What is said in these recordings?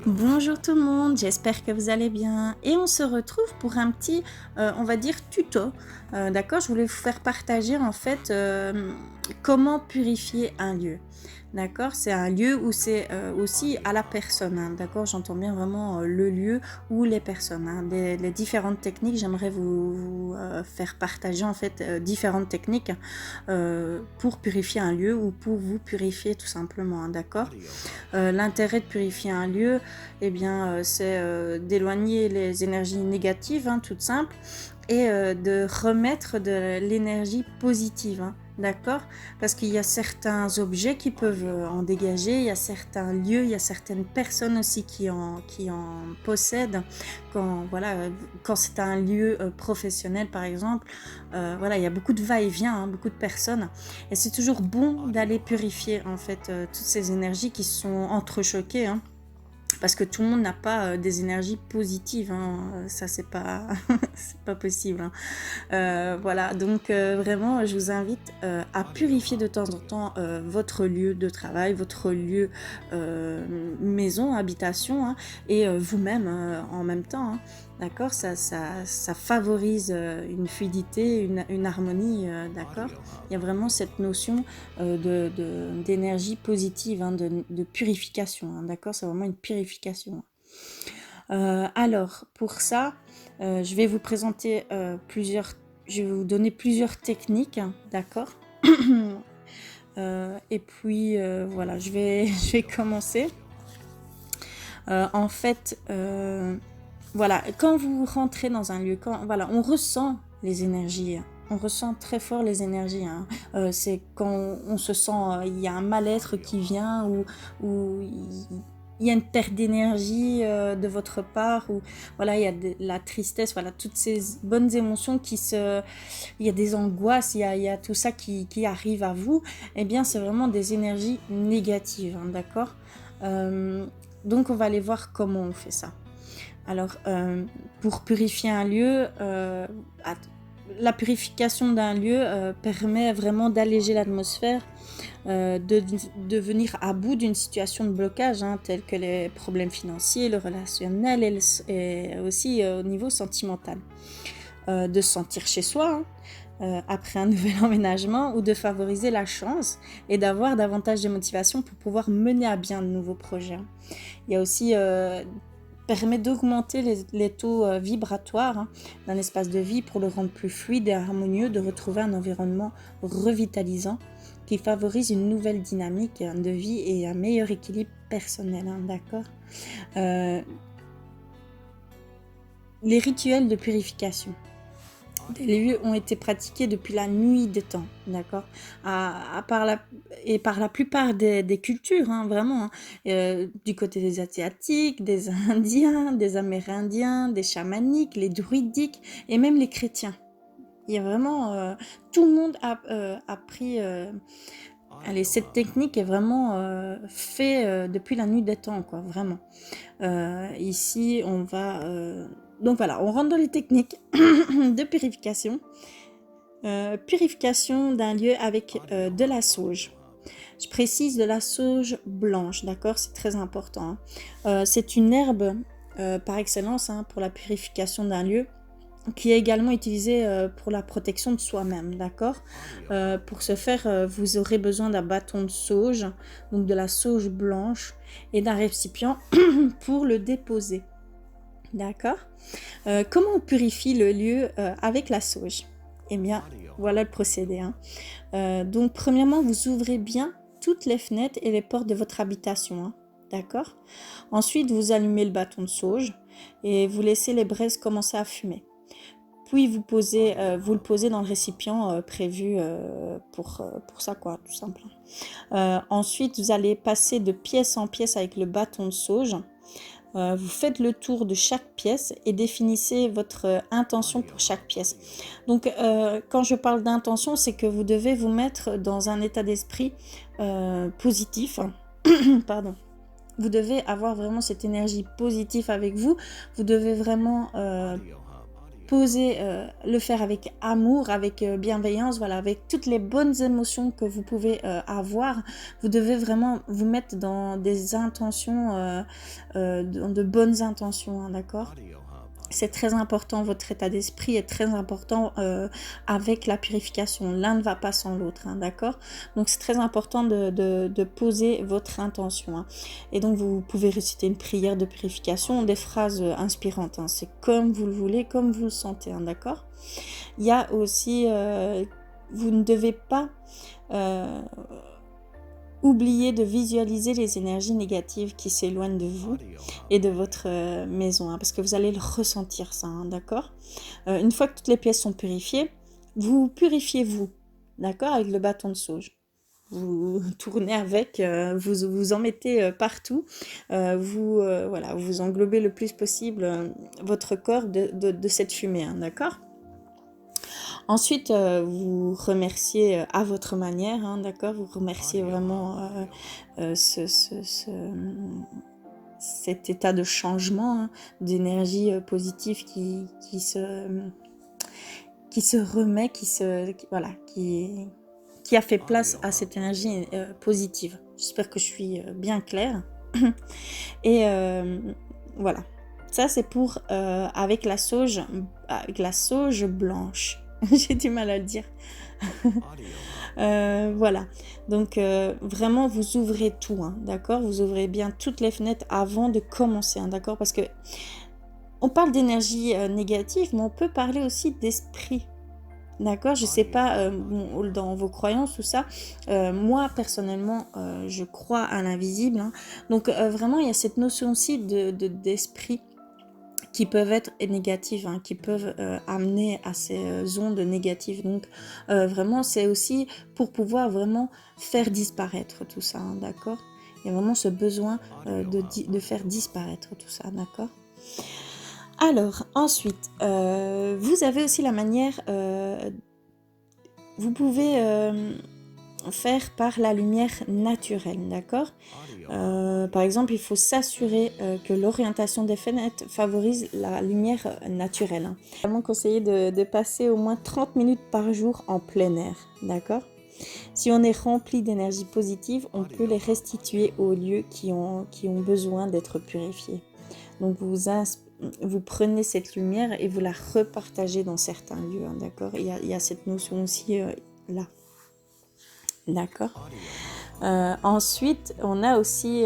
Bonjour tout le monde, j'espère que vous allez bien et on se retrouve pour un petit, on va dire tuto, d'accord? Je voulais vous faire partager en fait, comment purifier un lieu, d'accord? C'est un lieu où c'est, aussi à la personne, hein, d'accord? J'entends bien vraiment, le lieu ou les personnes, hein. Les différentes techniques, j'aimerais faire partager en fait, différentes techniques, pour purifier un lieu ou pour vous purifier tout simplement, hein, d'accord? L'intérêt de purifier un lieu, eh bien, c'est d'éloigner les énergies négatives, hein, toutes simples, et de remettre de l'énergie positive, hein, d'accord? Parce qu'il y a certains objets qui peuvent en dégager, il y a certains lieux, il y a certaines personnes aussi qui en possèdent. Voilà, quand c'est un lieu professionnel, par exemple, voilà, il y a beaucoup de va-et-vient, hein, beaucoup de personnes. Et c'est toujours bon d'aller purifier en fait toutes ces énergies qui sont entrechoquées, hein, parce que tout le monde n'a pas des énergies positives, hein, ça c'est pas c'est pas possible, hein. Voilà, donc vraiment, je vous invite à purifier de temps en temps votre lieu de travail, votre lieu maison, habitation, hein, et vous-même en même temps, hein. D'accord, ça favorise une fluidité, une harmonie, d'accord. Il y a vraiment cette notion d'énergie positive, hein, de purification, hein, d'accord. C'est vraiment une purification. Alors, pour ça, je vais vous présenter je vais vous donner plusieurs techniques, hein, d'accord. Et puis, voilà, je vais commencer. En fait, voilà, quand vous rentrez dans un lieu, voilà, on ressent les énergies, hein. On ressent très fort les énergies, hein. C'est quand on se sent, il y a un mal-être qui vient ou il y a une perte d'énergie de votre part, ou voilà, il y a la tristesse, voilà, toutes ces bonnes émotions il y a des angoisses, il y a tout ça qui arrive à vous. Eh bien, c'est vraiment des énergies négatives, hein, d'accord. Euh, donc, on va aller voir comment on fait ça. Alors, pour purifier un lieu, la purification d'un lieu permet vraiment d'alléger l'atmosphère, de venir à bout d'une situation de blocage, hein, tels que les problèmes financiers, le relationnel et aussi au niveau sentimental. De se sentir chez soi, hein, après un nouvel emménagement, ou de favoriser la chance et d'avoir davantage de motivation pour pouvoir mener à bien de nouveaux projets, hein. Il y a aussi permet d'augmenter les taux vibratoires, hein, d'un espace de vie pour le rendre plus fluide et harmonieux, de retrouver un environnement revitalisant qui favorise une nouvelle dynamique de vie et un meilleur équilibre personnel, hein, d'accord. Euh, les rituels de purification des lieux ont été pratiqués depuis la nuit des temps, d'accord, par la plupart des cultures, hein, vraiment, hein, du côté des Asiatiques, des Indiens, des Amérindiens, des chamaniques, les druidiques et même les chrétiens. Il y a vraiment, tout le monde a pris, allez, cette technique est vraiment faite depuis la nuit des temps, quoi, vraiment. Ici, donc voilà, on rentre dans les techniques de purification. Purification d'un lieu avec de la sauge. Je précise de la sauge blanche, d'accord, c'est très important, hein. C'est une herbe par excellence, hein, pour la purification d'un lieu, qui est également utilisée pour la protection de soi-même, d'accord. Pour ce faire, vous aurez besoin d'un bâton de sauge, donc de la sauge blanche, et d'un récipient pour le déposer, d'accord. Comment on purifie le lieu avec la sauge? Eh bien, voilà le procédé, hein. Donc, premièrement, vous ouvrez bien toutes les fenêtres et les portes de votre habitation, hein, d'accord. Ensuite, vous allumez le bâton de sauge et vous laissez les braises commencer à fumer. Puis, vous le posez dans le récipient prévu pour ça, quoi, tout simple. Ensuite, vous allez passer de pièce en pièce avec le bâton de sauge. Vous faites le tour de chaque pièce et définissez votre intention pour chaque pièce. Donc, quand je parle d'intention, c'est que vous devez vous mettre dans un état d'esprit positif. Pardon. Vous devez avoir vraiment cette énergie positive avec vous. Vous devez vraiment poser, le faire avec amour, avec bienveillance, voilà, avec toutes les bonnes émotions que vous pouvez avoir. Vous devez vraiment vous mettre dans des intentions, dans de bonnes intentions, hein, d'accord? C'est très important, votre état d'esprit est très important avec la purification. L'un ne va pas sans l'autre, hein, d'accord? Donc c'est très important de poser votre intention, hein. Et donc vous pouvez réciter une prière de purification, des phrases inspirantes, hein. C'est comme vous le voulez, comme vous le sentez, hein, d'accord? Il y a aussi, vous ne devez pas euh, oublier de visualiser les énergies négatives qui s'éloignent de vous et de votre maison, hein, parce que vous allez le ressentir ça, hein, d'accord? Une fois que toutes les pièces sont purifiées, vous purifiez vous, d'accord? Avec le bâton de sauge. Vous tournez avec, vous en mettez partout, voilà, vous englobez le plus possible votre corps de cette fumée, hein, d'accord? Ensuite, vous remerciez à votre manière, hein, d'accord? Vous remerciez vraiment cet état de changement, hein, d'énergie positive qui se remet, voilà, qui a fait place à cette énergie positive. J'espère que je suis bien claire. Et voilà. Ça, c'est pour avec la sauge blanche. J'ai du mal à le dire. Voilà. Donc, vraiment, vous ouvrez tout, hein, d'accord? Vous ouvrez bien toutes les fenêtres avant de commencer, hein, d'accord? Parce que on parle d'énergie négative, mais on peut parler aussi d'esprit. D'accord, je sais pas dans vos croyances ou ça. Moi personnellement, je crois à l'invisible, hein. Donc vraiment, il y a cette notion aussi d'esprit qui peuvent être négatives, hein, qui peuvent amener à ces ondes négatives. Donc vraiment, c'est aussi pour pouvoir vraiment faire disparaître tout ça, hein, d'accord? Il y a vraiment ce besoin de faire disparaître tout ça, d'accord? Alors, ensuite, vous avez aussi la manière, vous pouvez faire par la lumière naturelle, d'accord? Par exemple, il faut s'assurer que l'orientation des fenêtres favorise la lumière naturelle, hein. C'est vraiment conseillé de passer au moins 30 minutes par jour en plein air, d'accord? Si on est rempli d'énergie positive, on peut les restituer aux lieux qui ont besoin d'être purifiés. Donc vous prenez cette lumière et vous la repartagez dans certains lieux, hein, d'accord? Il y a cette notion aussi là, d'accord? Ensuite, on a aussi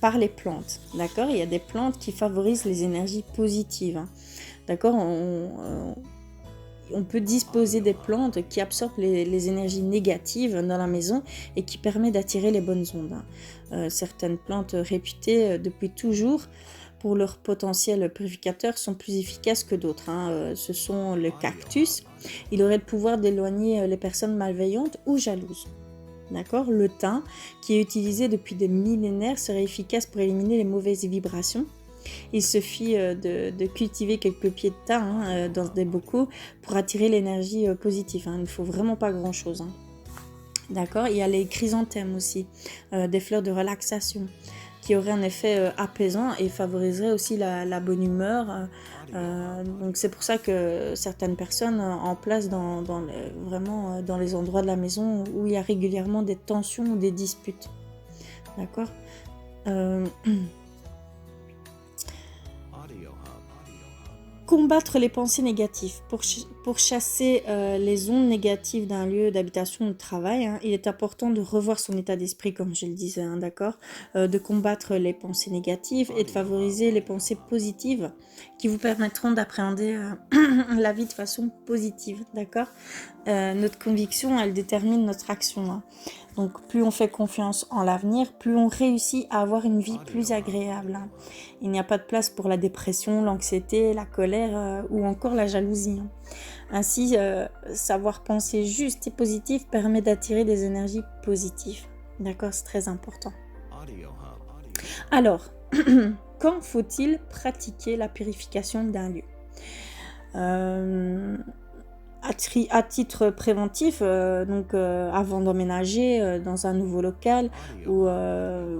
par les plantes, d'accord? Il y a des plantes qui favorisent les énergies positives, hein, d'accord? On peut disposer des plantes qui absorbent les énergies négatives dans la maison et qui permettent d'attirer les bonnes ondes, hein. Certaines plantes réputées depuis toujours pour leur potentiel purificateur sont plus efficaces que d'autres, hein. Ce sont le cactus. Il aurait le pouvoir d'éloigner les personnes malveillantes ou jalouses. D'accord? Le thym, qui est utilisé depuis des millénaires, serait efficace pour éliminer les mauvaises vibrations. Il suffit de cultiver quelques pieds de thym, hein, dans des bocaux pour attirer l'énergie positive, hein. Il ne faut vraiment pas grand-chose, hein. D'accord? Il y a les chrysanthèmes aussi, des fleurs de relaxation, qui auraient un effet apaisant et favoriseraient aussi la bonne humeur. Donc c'est pour ça que certaines personnes en placent vraiment dans les endroits de la maison où il y a régulièrement des tensions ou des disputes. D'accord? Combattre les pensées négatives. Pour chasser les ondes négatives d'un lieu d'habitation ou de travail, hein, il est important de revoir son état d'esprit, comme je le disais, hein, d'accord? De combattre les pensées négatives et de favoriser les pensées positives qui vous permettront d'appréhender la vie de façon positive, d'accord? Notre conviction, elle détermine notre action, hein. Donc plus on fait confiance en l'avenir, plus on réussit à avoir une vie plus agréable, hein. Il n'y a pas de place pour la dépression, l'anxiété, la colère ou encore la jalousie, hein. Ainsi, savoir penser juste et positif permet d'attirer des énergies positives. D'accord, c'est très important. Alors, quand faut-il pratiquer la purification d'un lieu? à titre préventif, donc avant d'emménager dans un nouveau local ou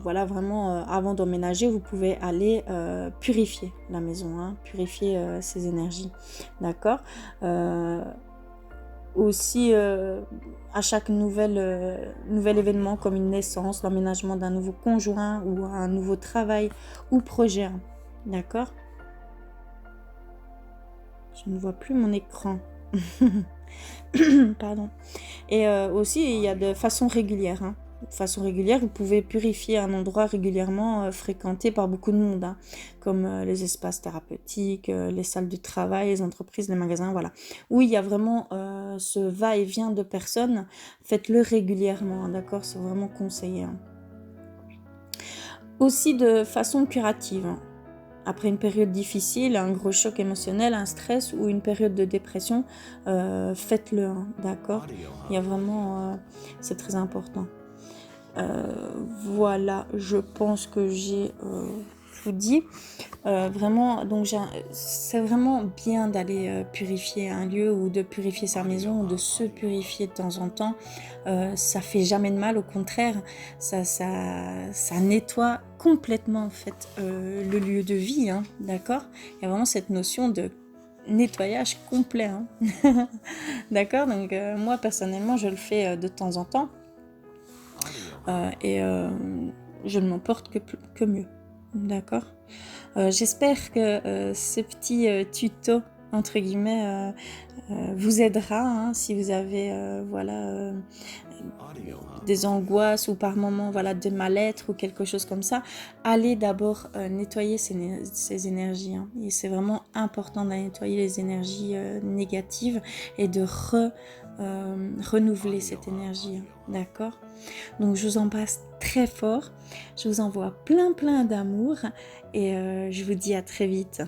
voilà vraiment avant d'emménager, vous pouvez aller purifier la maison, hein, purifier ces énergies, d'accord? Euh, Aussi, à chaque nouvel événement comme une naissance, l'emménagement d'un nouveau conjoint ou un nouveau travail ou projet, hein, d'accord? Je ne vois plus mon écran. Pardon. Et aussi, il y a de façon régulière, hein. De façon régulière, vous pouvez purifier un endroit régulièrement fréquenté par beaucoup de monde, hein, comme les espaces thérapeutiques, les salles de travail, les entreprises, les magasins, voilà. Où il y a vraiment ce va-et-vient de personnes, faites-le régulièrement, hein, d'accord? C'est vraiment conseillé, hein. Aussi de façon curative, hein. Après une période difficile, un gros choc émotionnel, un stress ou une période de dépression, faites-le, hein, d'accord? Il y a vraiment, c'est très important. Voilà, je pense que j'ai tout dit. Vraiment, donc c'est vraiment bien d'aller purifier un lieu ou de purifier sa maison ou de se purifier de temps en temps. Ça fait jamais de mal, au contraire, ça nettoie complètement en fait le lieu de vie, hein, d'accord? Il y a vraiment cette notion de nettoyage complet, hein. D'accord? Donc moi personnellement, je le fais de temps en temps. Et je ne m'en porte que mieux. D'accord? J'espère que ce petit tuto, entre guillemets, vous aidera, hein, si vous avez voilà, des angoisses ou par moments voilà, de mal-être ou quelque chose comme ça. Allez d'abord nettoyer ces énergies, hein. Et c'est vraiment important de nettoyer les énergies négatives et de renouveler cette énergie, hein. D'accord? Donc je vous embrasse très fort, je vous envoie plein d'amour et je vous dis à très vite.